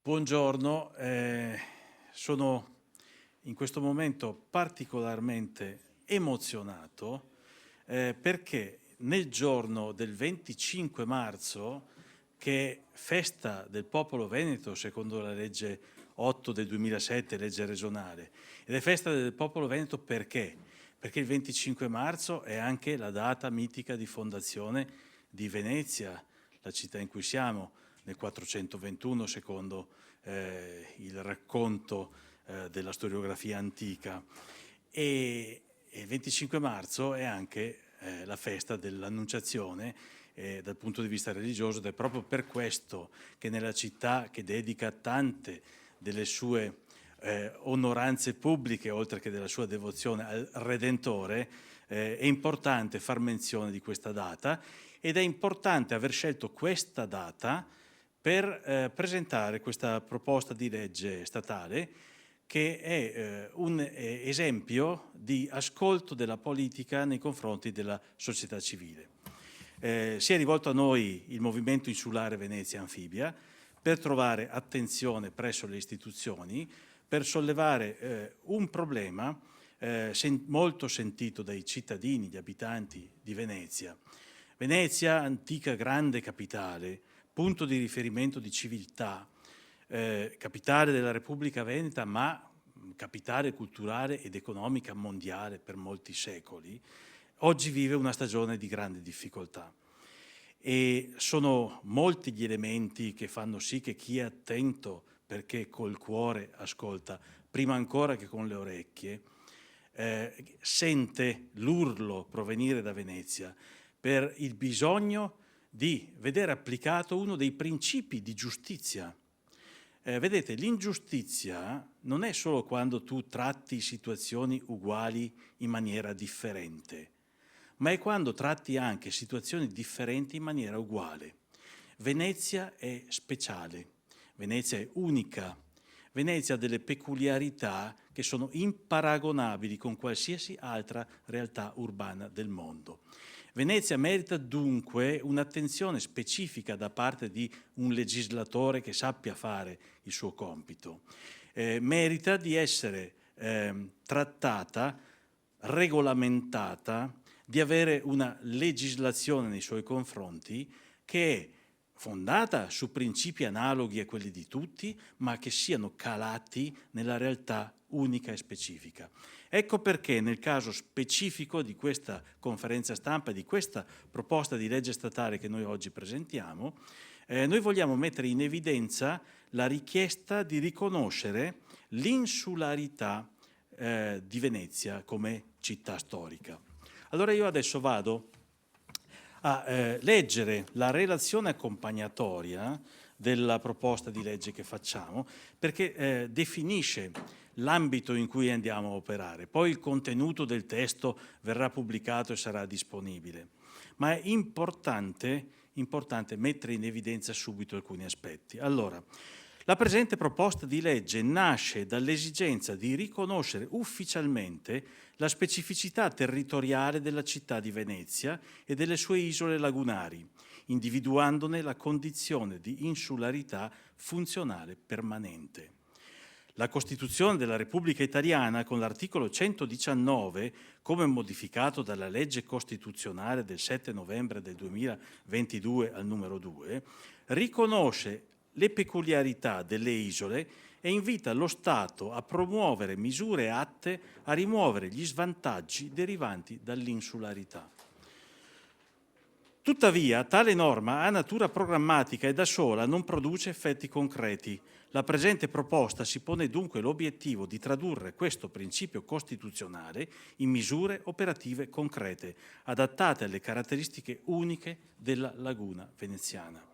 Buongiorno, sono in questo momento particolarmente emozionato perché nel giorno del 25 marzo, che è festa del popolo veneto secondo la legge 8 del 2007, legge regionale, ed è festa del popolo veneto perché? Perché il 25 marzo è anche la data mitica di fondazione di Venezia, la città in cui siamo, nel 421 secondo il racconto della storiografia antica. E il 25 marzo è anche la festa dell'Annunciazione dal punto di vista religioso, ed è proprio per questo che nella città che dedica tante delle sue onoranze pubbliche, oltre che della sua devozione al Redentore, è importante far menzione di questa data, ed è importante aver scelto questa data per presentare questa proposta di legge statale, che è un esempio di ascolto della politica nei confronti della società civile. Si è rivolto a noi il Movimento Insulare Venezia Anfibia per trovare attenzione presso le istituzioni, per sollevare un problema molto sentito dai cittadini, gli abitanti di Venezia. Venezia, antica grande capitale, punto di riferimento di civiltà, capitale della Repubblica Veneta, ma capitale culturale ed economica mondiale per molti secoli, oggi vive una stagione di grande difficoltà. E sono molti gli elementi che fanno sì che chi è attento, perché col cuore ascolta, prima ancora che con le orecchie, sente l'urlo provenire da Venezia per il bisogno di vedere applicato uno dei principi di giustizia. Vedete, l'ingiustizia non è solo quando tu tratti situazioni uguali in maniera differente, ma è quando tratti anche situazioni differenti in maniera uguale. Venezia è speciale, Venezia è unica, Venezia ha delle peculiarità che sono imparagonabili con qualsiasi altra realtà urbana del mondo. Venezia merita dunque un'attenzione specifica da parte di un legislatore che sappia fare il suo compito. Merita di essere trattata, regolamentata, di avere una legislazione nei suoi confronti che è fondata su principi analoghi a quelli di tutti, ma che siano calati nella realtà unica e specifica. Ecco perché nel caso specifico di questa conferenza stampa, di questa proposta di legge statale che noi oggi presentiamo, noi vogliamo mettere in evidenza la richiesta di riconoscere l'insularità di Venezia come città storica. Allora io adesso vado a leggere la relazione accompagnatoria della proposta di legge che facciamo, perché definisce l'ambito in cui andiamo a operare. Poi il contenuto del testo verrà pubblicato e sarà disponibile. Ma è importante mettere in evidenza subito alcuni aspetti. Allora, la presente proposta di legge nasce dall'esigenza di riconoscere ufficialmente la specificità territoriale della città di Venezia e delle sue isole lagunari, individuandone la condizione di insularità funzionale permanente. La Costituzione della Repubblica Italiana, con l'articolo 119, come modificato dalla legge costituzionale del 7 novembre del 2022 al numero 2, riconosce le peculiarità delle isole e invita lo Stato a promuovere misure atte a rimuovere gli svantaggi derivanti dall'insularità. Tuttavia, tale norma ha natura programmatica e da sola non produce effetti concreti. La presente proposta si pone dunque l'obiettivo di tradurre questo principio costituzionale in misure operative concrete, adattate alle caratteristiche uniche della laguna veneziana.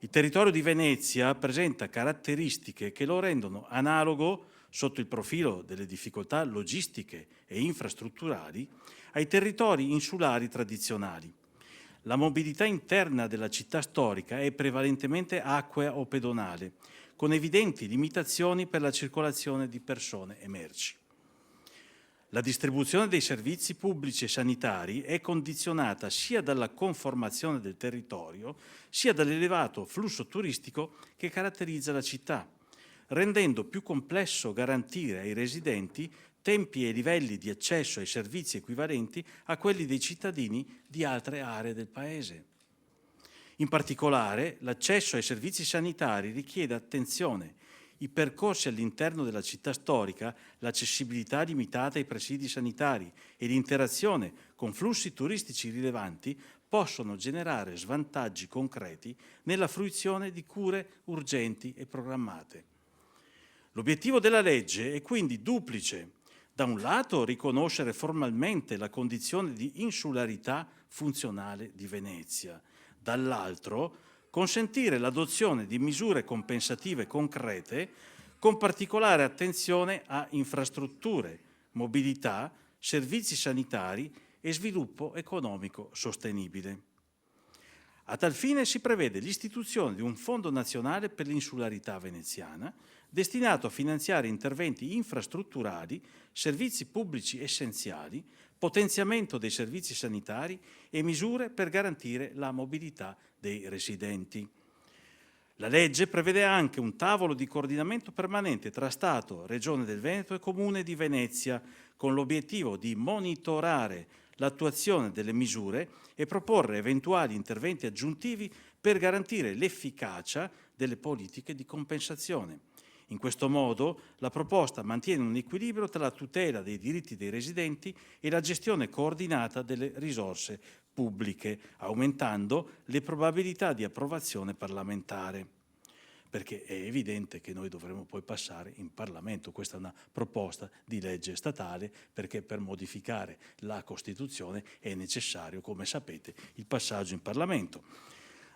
Il territorio di Venezia presenta caratteristiche che lo rendono analogo, sotto il profilo delle difficoltà logistiche e infrastrutturali, ai territori insulari tradizionali. La mobilità interna della città storica è prevalentemente acquea o pedonale, con evidenti limitazioni per la circolazione di persone e merci. La distribuzione dei servizi pubblici e sanitari è condizionata sia dalla conformazione del territorio, sia dall'elevato flusso turistico che caratterizza la città, rendendo più complesso garantire ai residenti tempi e livelli di accesso ai servizi equivalenti a quelli dei cittadini di altre aree del Paese. In particolare, l'accesso ai servizi sanitari richiede attenzione. I percorsi all'interno della città storica, l'accessibilità limitata ai presidi sanitari e l'interazione con flussi turistici rilevanti possono generare svantaggi concreti nella fruizione di cure urgenti e programmate. L'obiettivo della legge è quindi duplice. Da un lato riconoscere formalmente la condizione di insularità funzionale di Venezia, dall'altro consentire l'adozione di misure compensative concrete con particolare attenzione a infrastrutture, mobilità, servizi sanitari e sviluppo economico sostenibile. A tal fine si prevede l'istituzione di un Fondo nazionale per l'insularità veneziana destinato a finanziare interventi infrastrutturali, servizi pubblici essenziali, potenziamento dei servizi sanitari e misure per garantire la mobilità dei residenti. La legge prevede anche un tavolo di coordinamento permanente tra Stato, Regione del Veneto e Comune di Venezia, con l'obiettivo di monitorare l'attuazione delle misure e proporre eventuali interventi aggiuntivi per garantire l'efficacia delle politiche di compensazione. In questo modo la proposta mantiene un equilibrio tra la tutela dei diritti dei residenti e la gestione coordinata delle risorse pubbliche, aumentando le probabilità di approvazione parlamentare. Perché è evidente che noi dovremo poi passare in Parlamento. Questa è una proposta di legge statale, perché per modificare la Costituzione è necessario, come sapete, il passaggio in Parlamento.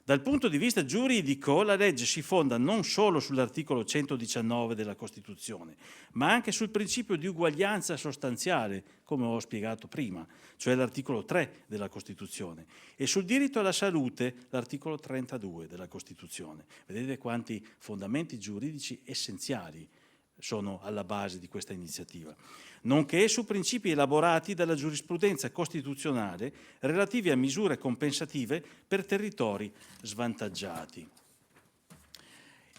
Dal punto di vista giuridico, la legge si fonda non solo sull'articolo 119 della Costituzione, ma anche sul principio di uguaglianza sostanziale, come ho spiegato prima, cioè l'articolo 3 della Costituzione, e sul diritto alla salute, l'articolo 32 della Costituzione. Vedete quanti fondamenti giuridici essenziali sono alla base di questa iniziativa, nonché su principi elaborati dalla giurisprudenza costituzionale relativi a misure compensative per territori svantaggiati.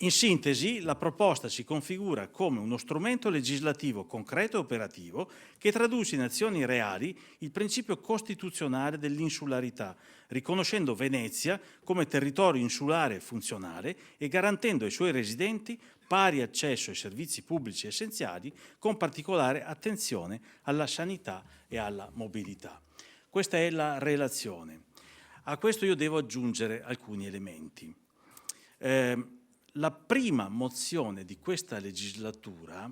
In sintesi, la proposta si configura come uno strumento legislativo concreto e operativo che traduce in azioni reali il principio costituzionale dell'insularità, riconoscendo Venezia come territorio insulare funzionale e garantendo ai suoi residenti pari accesso ai servizi pubblici essenziali, con particolare attenzione alla sanità e alla mobilità. Questa è la relazione. A questo io devo aggiungere alcuni elementi. La prima mozione di questa legislatura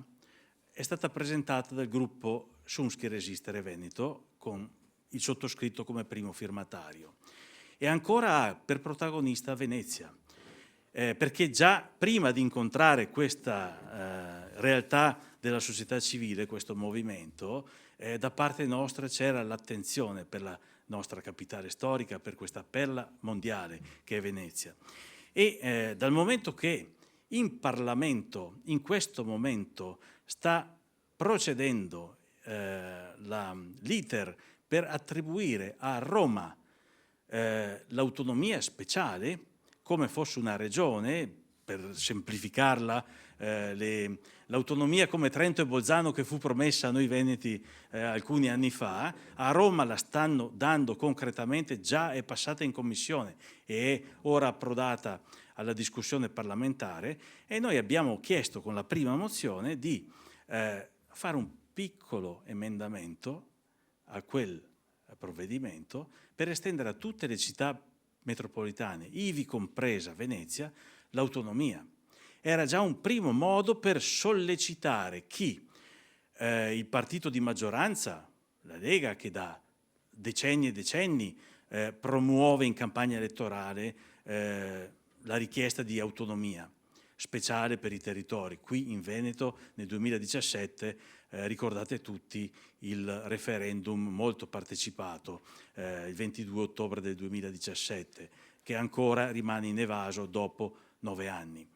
è stata presentata dal gruppo Szumski Resistere Veneto, con il sottoscritto come primo firmatario, e ancora ha per protagonista Venezia. Perché già prima di incontrare questa realtà della società civile, questo movimento, da parte nostra c'era l'attenzione per la nostra capitale storica, per questa perla mondiale che è Venezia. E dal momento che in Parlamento in questo momento sta procedendo l'iter per attribuire a Roma l'autonomia speciale, come fosse una regione, per semplificarla, l'autonomia come Trento e Bolzano che fu promessa a noi veneti alcuni anni fa, a Roma la stanno dando concretamente, già è passata in commissione e è ora approdata alla discussione parlamentare, e noi abbiamo chiesto con la prima mozione di fare un piccolo emendamento a quel provvedimento per estendere a tutte le città metropolitane, ivi compresa Venezia, l'autonomia. Era già un primo modo per sollecitare chi, il partito di maggioranza, la Lega, che da decenni e decenni promuove in campagna elettorale la richiesta di autonomia speciale per i territori. Qui in Veneto nel 2017 ricordate tutti il referendum molto partecipato, il 22 ottobre del 2017, che ancora rimane inevaso dopo 9 anni.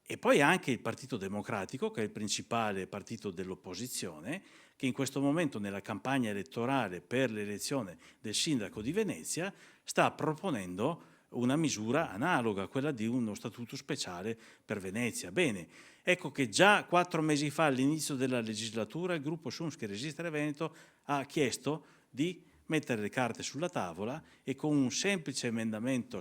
E poi anche il Partito Democratico, che è il principale partito dell'opposizione, che in questo momento nella campagna elettorale per l'elezione del sindaco di Venezia sta proponendo una misura analoga a quella di uno statuto speciale per Venezia. Bene, ecco che già 4 mesi fa, all'inizio della legislatura, il gruppo Schunz che Resistere Veneto ha chiesto di mettere le carte sulla tavola e con un semplice emendamento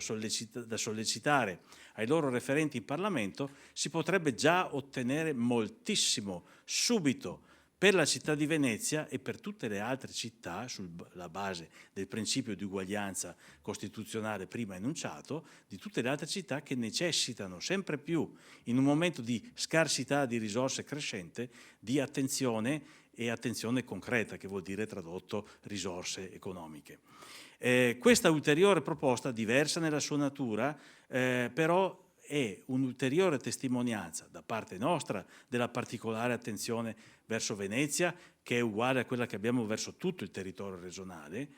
da sollecitare ai loro referenti in Parlamento si potrebbe già ottenere moltissimo subito per la città di Venezia e per tutte le altre città, sulla base del principio di uguaglianza costituzionale prima enunciato, di tutte le altre città che necessitano sempre più, in un momento di scarsità di risorse crescente, di attenzione e attenzione concreta, che vuol dire tradotto risorse economiche. Questa ulteriore proposta, diversa nella sua natura, però è un'ulteriore testimonianza da parte nostra della particolare attenzione verso Venezia, che è uguale a quella che abbiamo verso tutto il territorio regionale,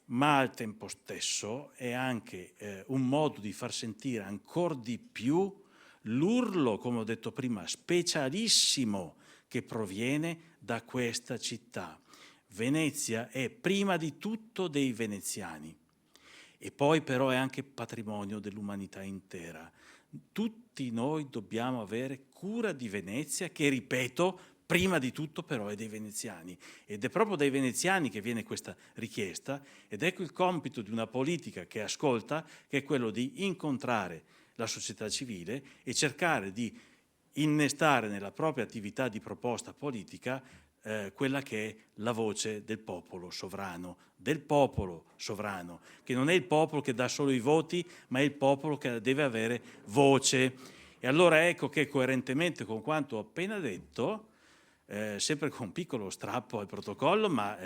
ma al tempo stesso è anche un modo di far sentire ancora di più l'urlo, come ho detto prima, specialissimo che proviene da questa città. Venezia è prima di tutto dei veneziani e poi però è anche patrimonio dell'umanità intera. Tutti noi dobbiamo avere cura di Venezia, che ripeto, prima di tutto però è dei veneziani, ed è proprio dai veneziani che viene questa richiesta, ed ecco il compito di una politica che ascolta, che è quello di incontrare la società civile e cercare di innestare nella propria attività di proposta politica quella che è la voce del popolo sovrano, che non è il popolo che dà solo i voti, ma è il popolo che deve avere voce. E allora ecco che coerentemente con quanto ho appena detto, sempre con un piccolo strappo al protocollo, ma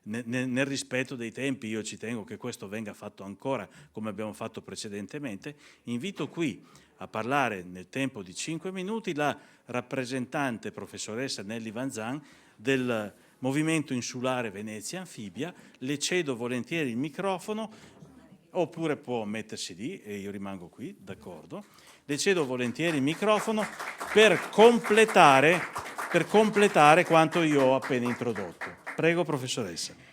nel rispetto dei tempi, io ci tengo che questo venga fatto ancora come abbiamo fatto precedentemente, invito qui a parlare nel tempo di 5 minuti la rappresentante professoressa Nelly Van Zan del Movimento Insulare Venezia Anfibia. Le cedo volentieri il microfono, oppure può mettersi lì e io rimango qui, d'accordo. Le cedo volentieri il microfono per completare quanto io ho appena introdotto. Prego, professoressa.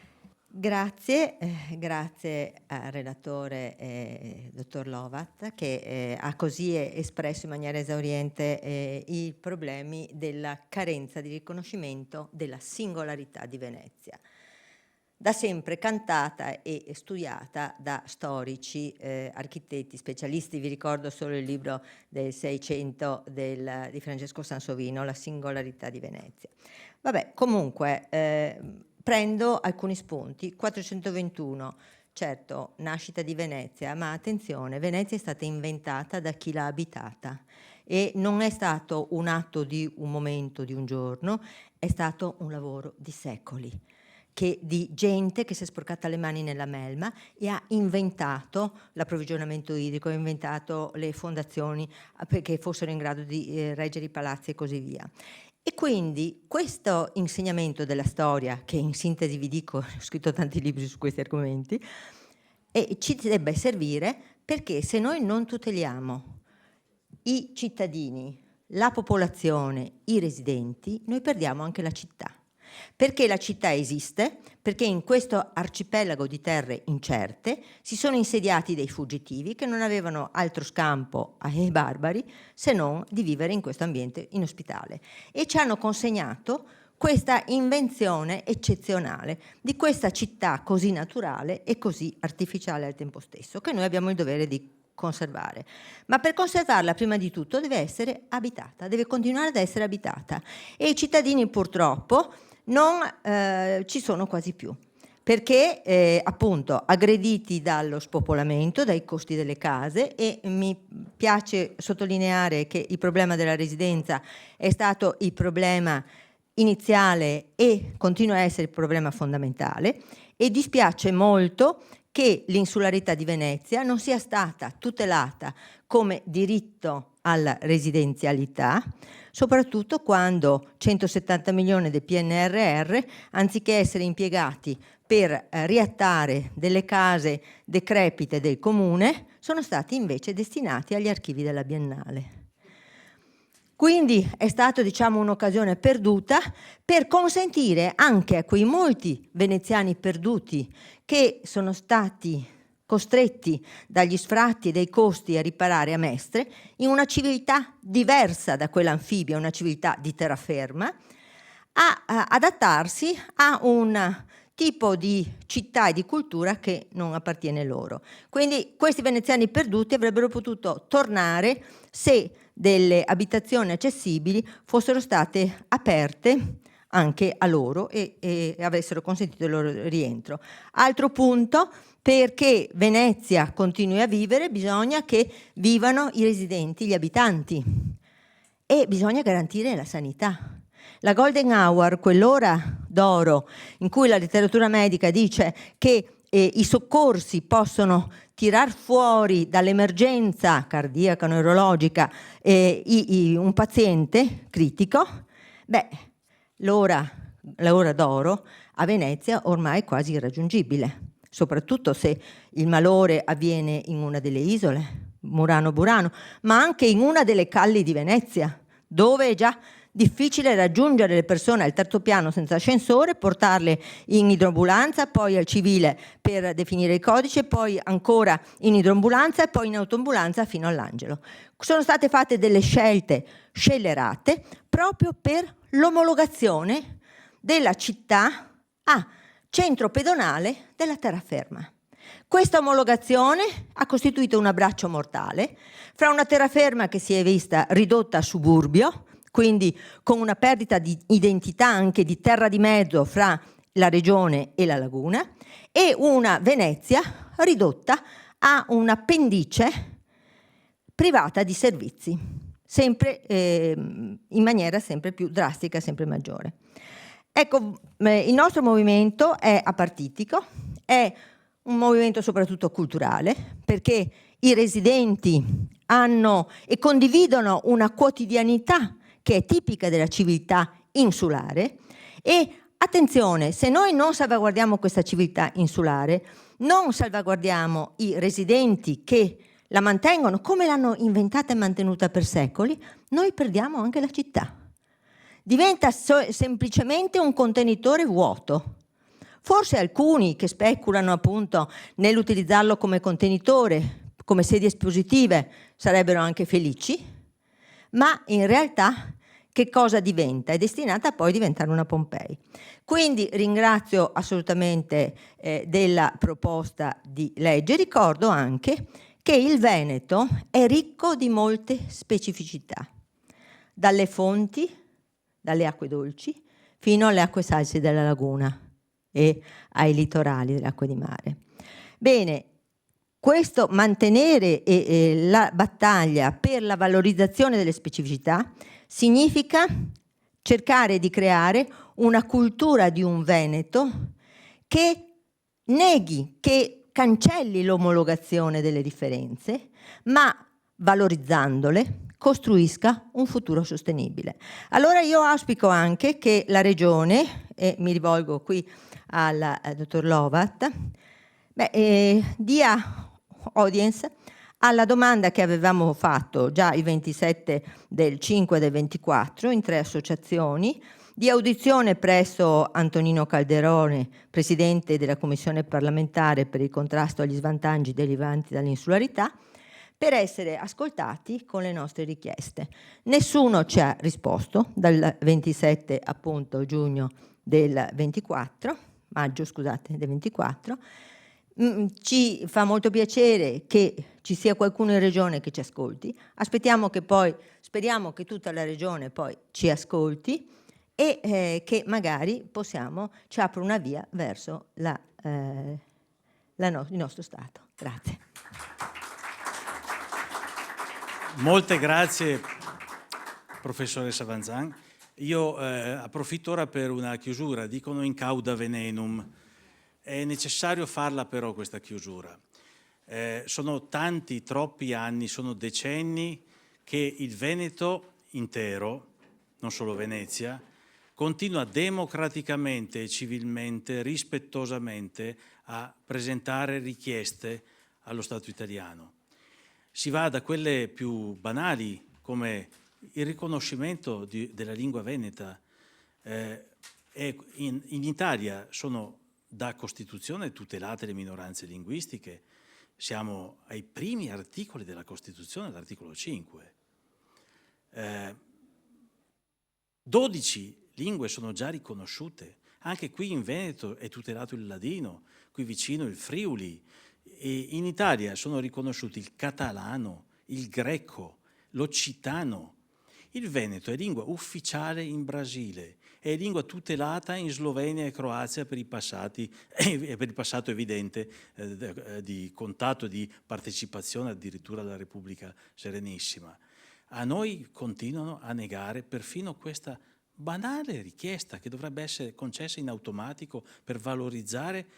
Grazie, grazie al relatore dottor Lovat che ha così espresso in maniera esauriente i problemi della carenza di riconoscimento della singolarità di Venezia, da sempre cantata e studiata da storici, architetti, specialisti. Vi ricordo solo il libro del 600 di Francesco Sansovino, La singolarità di Venezia. Vabbè, comunque prendo alcuni spunti. 421, certo, nascita di Venezia, ma attenzione, Venezia è stata inventata da chi l'ha abitata e non è stato un atto di un momento, di un giorno, è stato un lavoro di secoli, di gente che si è sporcata le mani nella melma e ha inventato l'approvvigionamento idrico, ha inventato le fondazioni perché fossero in grado di reggere i palazzi e così via. E quindi questo insegnamento della storia, che in sintesi vi dico, ho scritto tanti libri su questi argomenti, ci debba servire perché se noi non tuteliamo i cittadini, la popolazione, i residenti, noi perdiamo anche la città. Perché la città esiste? Perché in questo arcipelago di terre incerte si sono insediati dei fuggitivi che non avevano altro scampo ai barbari se non di vivere in questo ambiente inospitale e ci hanno consegnato questa invenzione eccezionale di questa città così naturale e così artificiale al tempo stesso, che noi abbiamo il dovere di conservare. Ma per conservarla prima di tutto deve essere abitata, deve continuare ad essere abitata e i cittadini purtroppo non ci sono quasi più, perché appunto aggrediti dallo spopolamento, dai costi delle case, e mi piace sottolineare che il problema della residenza è stato il problema iniziale e continua a essere il problema fondamentale, e dispiace molto che l'insularità di Venezia non sia stata tutelata come diritto alla residenzialità, soprattutto quando 170 milioni del PNRR, anziché essere impiegati per riattare delle case decrepite del comune, sono stati invece destinati agli archivi della Biennale. Quindi è stata, diciamo, un'occasione perduta per consentire anche a quei molti veneziani perduti che sono stati costretti dagli sfratti e dai costi a riparare a Mestre, in una civiltà diversa da quella anfibia, una civiltà di terraferma, a adattarsi a un tipo di città e di cultura che non appartiene loro. Quindi questi veneziani perduti avrebbero potuto tornare se delle abitazioni accessibili fossero state aperte anche a loro e avessero consentito il loro rientro. Altro punto: perché Venezia continui a vivere bisogna che vivano i residenti, gli abitanti, e bisogna garantire la sanità. La golden hour, quell'ora d'oro in cui la letteratura medica dice che i soccorsi possono tirar fuori dall'emergenza cardiaca, neurologica un paziente critico, l'ora d'oro a Venezia ormai è quasi irraggiungibile, soprattutto se il malore avviene in una delle isole, Murano Burano, ma anche in una delle calli di Venezia, dove è già difficile raggiungere le persone al terzo piano senza ascensore, portarle in idroambulanza, poi al civile per definire il codice, poi ancora in idroambulanza e poi in autoambulanza fino all'Angelo. Sono state fatte delle scelte scellerate proprio per l'omologazione della città a centro pedonale della terraferma. Questa omologazione ha costituito un abbraccio mortale fra una terraferma che si è vista ridotta a suburbio, quindi con una perdita di identità anche di terra di mezzo fra la regione e la laguna, e una Venezia ridotta a un'appendice privata di servizi, sempre in maniera sempre più drastica, sempre maggiore. Ecco, il nostro movimento è apartitico, è un movimento soprattutto culturale, perché i residenti hanno e condividono una quotidianità che è tipica della civiltà insulare. E attenzione, se noi non salvaguardiamo questa civiltà insulare, non salvaguardiamo i residenti che la mantengono come l'hanno inventata e mantenuta per secoli, noi perdiamo anche la città. Diventa semplicemente un contenitore vuoto. Forse alcuni che speculano appunto nell'utilizzarlo come contenitore, come sedie espositive, sarebbero anche felici, ma in realtà che cosa diventa? È destinata a poi diventare una Pompei. Quindi ringrazio assolutamente della proposta di legge. Ricordo anche che il Veneto è ricco di molte specificità, dalle fonti, dalle acque dolci, fino alle acque salse della laguna e ai litorali delle acque di mare. Bene, questo mantenere la battaglia per la valorizzazione delle specificità significa cercare di creare una cultura di un Veneto che neghi, che cancelli l'omologazione delle differenze, ma valorizzandole costruisca un futuro sostenibile. Allora io auspico anche che la Regione, e mi rivolgo qui al dottor Lovat, dia audience alla domanda che avevamo fatto già il 27 del 5 del 24 in 3 associazioni, di audizione presso Antonino Calderone, presidente della Commissione parlamentare per il contrasto agli svantaggi derivanti dall'insularità, per essere ascoltati con le nostre richieste. Nessuno ci ha risposto dal 27 appunto giugno del 24, maggio scusate, del 24. Ci fa molto piacere che ci sia qualcuno in regione che ci ascolti. Aspettiamo che poi, speriamo che tutta la regione poi ci ascolti e che magari ci apra una via verso il nostro Stato. Grazie. Molte grazie, professoressa Vanzan. Io approfitto ora per una chiusura. Dicono in cauda venenum. È necessario farla però questa chiusura. Sono tanti, troppi anni, sono decenni che il Veneto intero, non solo Venezia, continua democraticamente e civilmente, rispettosamente a presentare richieste allo Stato italiano. Si va da quelle più banali, come il riconoscimento della lingua veneta in Italia sono da Costituzione tutelate le minoranze linguistiche, siamo ai primi articoli della Costituzione, l'articolo 5. 12 lingue sono già riconosciute, anche qui in Veneto è tutelato il ladino, qui vicino il friuli, e in Italia sono riconosciuti il catalano, il greco, l'occitano. Il veneto è lingua ufficiale in Brasile, è lingua tutelata in Slovenia e Croazia per il passato evidente di contatto e di partecipazione addirittura alla Repubblica Serenissima. A noi continuano a negare perfino questa banale richiesta che dovrebbe essere concessa in automatico per valorizzare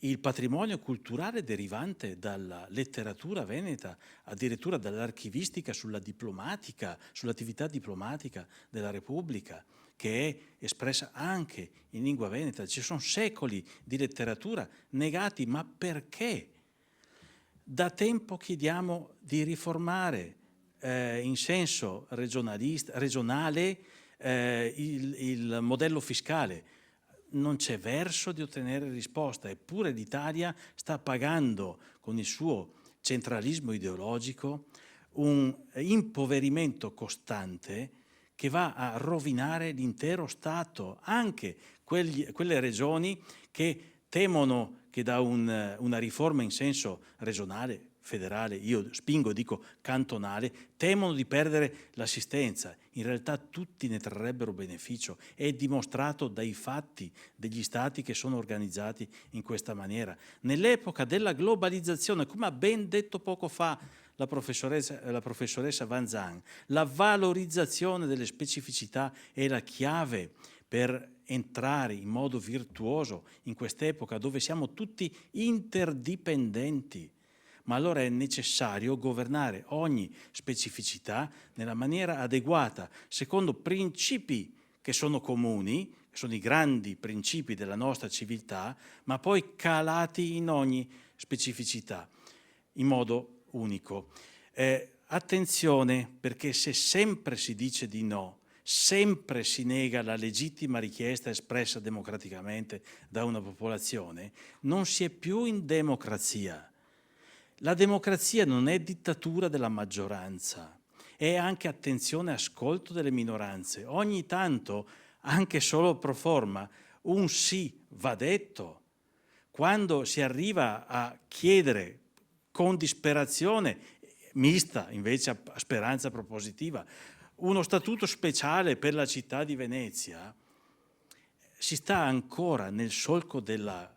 il patrimonio culturale derivante dalla letteratura veneta, addirittura dall'archivistica sulla diplomatica, sull'attività diplomatica della Repubblica, che è espressa anche in lingua veneta. Ci sono secoli di letteratura negati, ma perché? Da tempo chiediamo di riformare in senso regionale il modello fiscale. Non c'è verso di ottenere risposta, eppure l'Italia sta pagando con il suo centralismo ideologico un impoverimento costante che va a rovinare l'intero Stato, anche quelle regioni che temono che da una riforma in senso regionale, federale, io spingo, dico cantonale, temono di perdere l'assistenza. In realtà tutti ne trarrebbero beneficio, è dimostrato dai fatti degli stati che sono organizzati in questa maniera. Nell'epoca della globalizzazione, come ha ben detto poco fa la professoressa Van Zan, la valorizzazione delle specificità è la chiave per entrare in modo virtuoso in quest'epoca dove siamo tutti interdipendenti. Ma allora è necessario governare ogni specificità nella maniera adeguata, secondo principi che sono comuni, che sono i grandi principi della nostra civiltà, ma poi calati in ogni specificità, in modo unico. Attenzione, perché se sempre si dice di no, sempre si nega la legittima richiesta espressa democraticamente da una popolazione, non si è più in democrazia. La democrazia non è dittatura della maggioranza, è anche attenzione e ascolto delle minoranze. Ogni tanto, anche solo pro forma, un sì va detto. Quando si arriva a chiedere con disperazione, mista invece a speranza propositiva, uno statuto speciale per la città di Venezia, si sta ancora nel solco della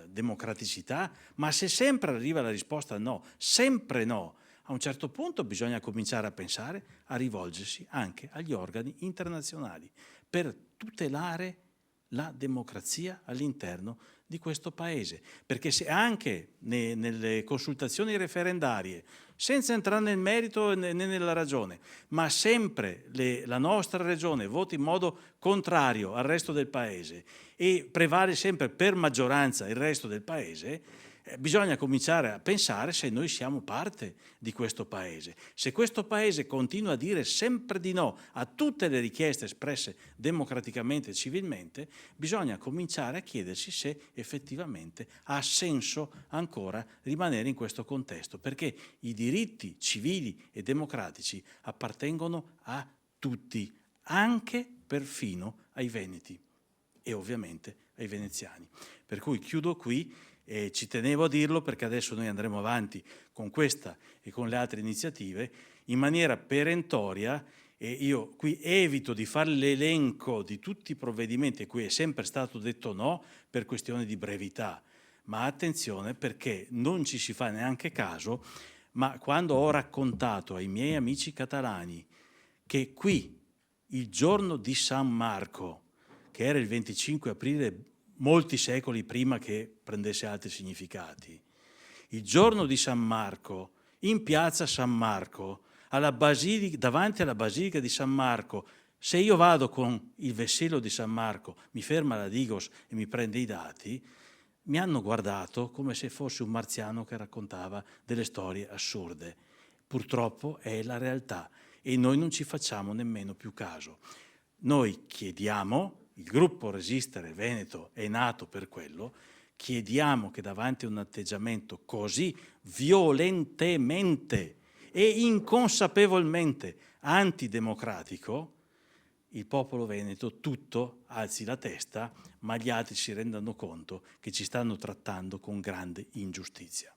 democraticità, ma se sempre arriva la risposta no, sempre no, a un certo punto bisogna cominciare a pensare a rivolgersi anche agli organi internazionali per tutelare la democrazia all'interno di questo Paese, perché se anche nelle consultazioni referendarie, senza entrare nel merito né nella ragione, ma sempre la nostra regione vota in modo contrario al resto del Paese e prevale sempre per maggioranza il resto del Paese, bisogna cominciare a pensare se noi siamo parte di questo Paese. Se questo Paese continua a dire sempre di no a tutte le richieste espresse democraticamente e civilmente, bisogna cominciare a chiedersi se effettivamente ha senso ancora rimanere in questo contesto, perché i diritti civili e democratici appartengono a tutti, anche perfino ai veneti e ovviamente ai veneziani. Per cui chiudo qui. E ci tenevo a dirlo perché adesso noi andremo avanti con questa e con le altre iniziative in maniera perentoria, e io qui evito di fare l'elenco di tutti i provvedimenti a cui è sempre stato detto no per questione di brevità, ma attenzione perché non ci si fa neanche caso, ma quando ho raccontato ai miei amici catalani che qui il giorno di San Marco, che era il 25 aprile, molti secoli prima che prendesse altri significati. Il giorno di San Marco, in piazza San Marco, davanti alla Basilica di San Marco, se io vado con il vessillo di San Marco, mi ferma la Digos e mi prende i dati, mi hanno guardato come se fossi un marziano che raccontava delle storie assurde. Purtroppo è la realtà. e noi non ci facciamo nemmeno più caso. Noi chiediamo, il gruppo Resistere Veneto è nato per quello, chiediamo che davanti a un atteggiamento così violentemente e inconsapevolmente antidemocratico, il popolo veneto tutto alzi la testa, ma gli altri si rendano conto che ci stanno trattando con grande ingiustizia.